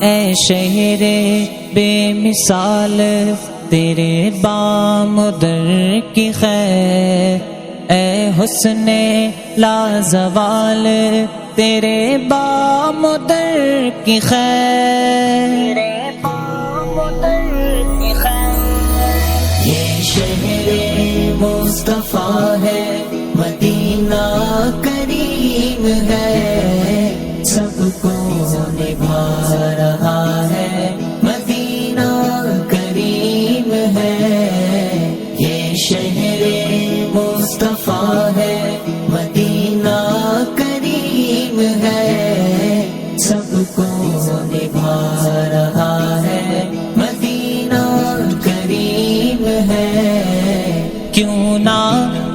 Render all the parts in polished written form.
اے شہر بے مثال تیرے بامدر کی خیر، اے حسن لازوال تیرے بامدر کی خیر، یہ شہر مصطفیٰ ہے، مدینہ کریم ہے، سب کو نبھا رہا ہے، مدینہ کریم ہے، یہ شہر مصطفیٰ ہے، مدینہ کریم ہے، سب کو نبھا رہا ہے، مدینہ کریم ہے۔ کیوں نہ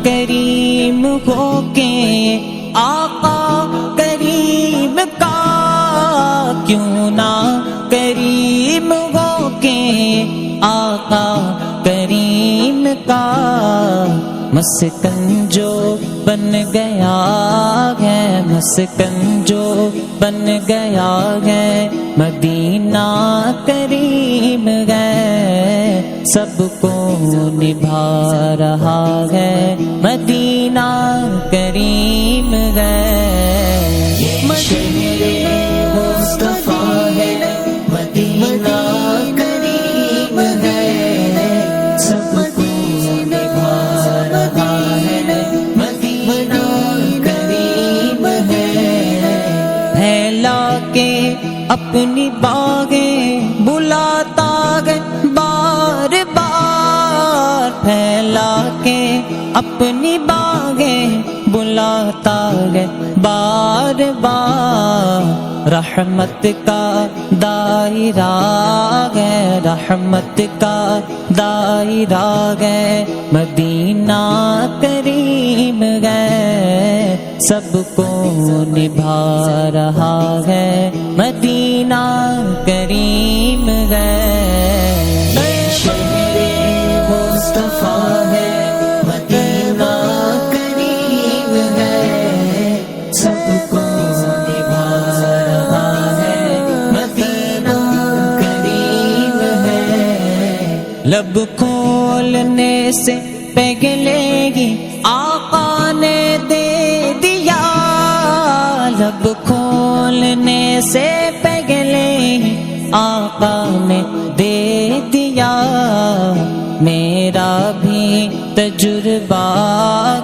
کریم ہو کے آقا کریم کا، کیوں نہ کریم ہو کے آقا کریم کا، مسکن جو بن گیا ہے، مسکن جو بن گیا ہے، مدینہ کریم ہے، سب کو نبھا رہا ہے، مدینہ کریم ہے، یہ شہر مصطفیٰ ہے، مدینہ کریم ہے، سب کو نبھا رہا ہے، مدینہ کریم ہے، پھیلا کے اپنی باغیں بلاتا ہے بار بار، پھیلا کے اپنی باغیں بلاتا ہے بار بار، رحمت کا دائرہ ہے، رحمت کا دائرہ ہے، مدینہ کریم ہے، سب کو نبھا رہا ہے، مدینہ کریم ہے، یہ شہر مصطفیٰ ہے، مدینہ کریم ہے، سب کو نبھا رہا ہے، مدینہ کریم ہے، لب کھولنے سے پہلے ہی آقا نے دے دیا، لب کھولنے سے پہلے ہی آقا نے دے دیا، میرا بھی تجربہ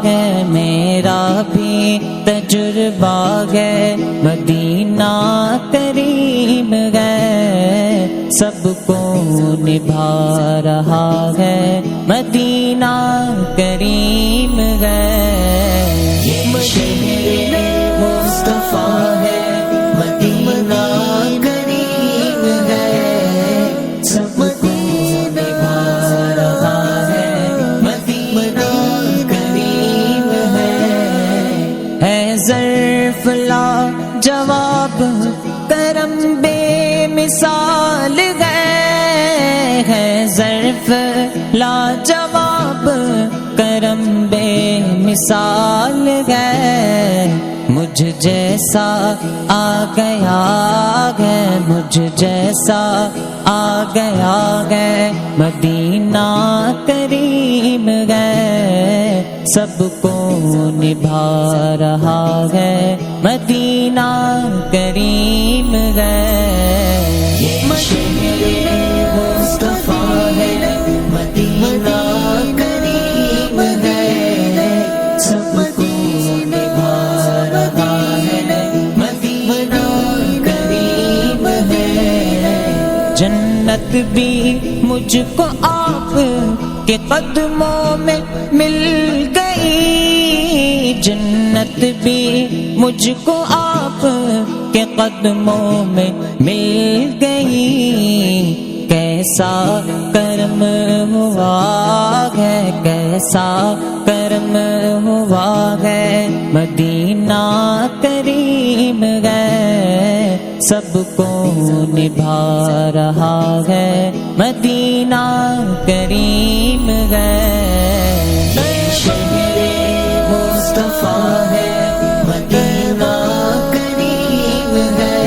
ہے، میرا بھی تجربہ ہے، مدینہ کریم ہے، سب کو نبھا رہا ہے، مدینہ کریم ہے، یہ شہر مصطفیٰ ہے، مدینہ کریم ہے، سب کو نبھا رہا ہے، مدینہ کریم ہے ظرف لا جواب کرم بے مثال ہے ظرف لا جواب کرم بے مثال ہے، مجھ جیسا آ گیا ہے، مجھ جیسا آ گیا ہے، مدینہ کریم ہے، سب کو نبھا رہا ہے، مدینہ کریم ہے، یہ شہر مصطفیٰ ہے، مدینہ کریم ہے، سب کو نبھا رہا ہے، مدینہ کریم ہے، جنت بھی مجھ کو آپ کے قدموں میں مل گئی، جنت بھی مجھ کو آپ کے قدموں میں مل گئی، کیسا کرم ہوا ہے، کیسا کرم ہوا ہے، مدینہ کریم ہے، سب کو نبھا رہا ہے، مدینہ کریم ہے، یہ شہر مصطفیٰ ہے، مدینہ کریم ہے،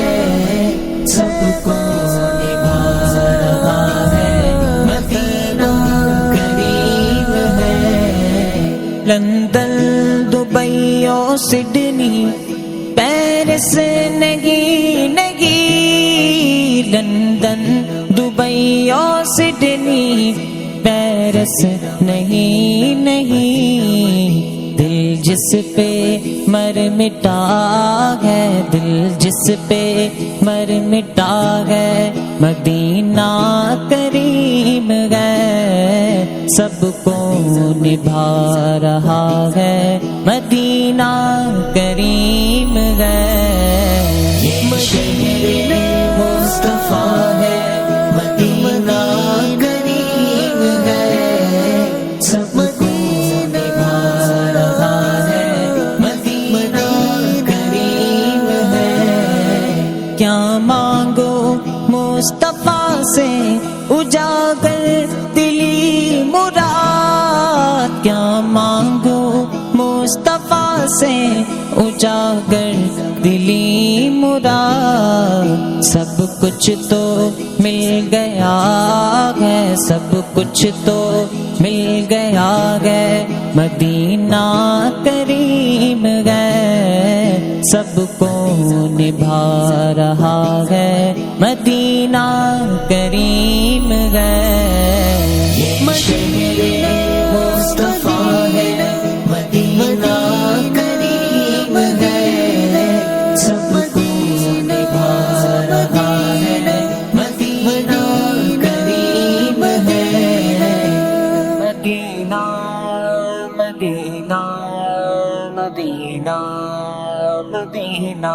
سب کو لندن دبئی اور سڈنی پیرس نہیں نہیں، لندن دبئی اور سڈنی پیرس نہیں نہیں، دل جس پہ مر مٹا ہے، دل جس پہ مر مٹا ہے، مدینہ کریم ہے، سب کو نبھا رہا ہے، مدینہ کریم ہے، یہ شہر مصطفیٰ ہے، مدینہ کریم ہے، سب کو نبھا رہا ہے، مدینہ کریم ہے، کیا مانگو مصطفیٰ سے اجاگر دلی مراد، کیا مانگو مصطفیٰ سے اجاگر دلی مراد، سب کچھ تو مل گیا ہے، سب کچھ تو مل گیا ہے، مدینہ کریم ہے، سب کو نبھا رہا ہے، مدینہ کریم ہے، یہ شہر مصطفیٰ ہے، مدینہ کریم ہے، سب کو نبھا رہا ہے، مدینہ کریم ہے، مدینہ مدینہ مدینہ مدینہ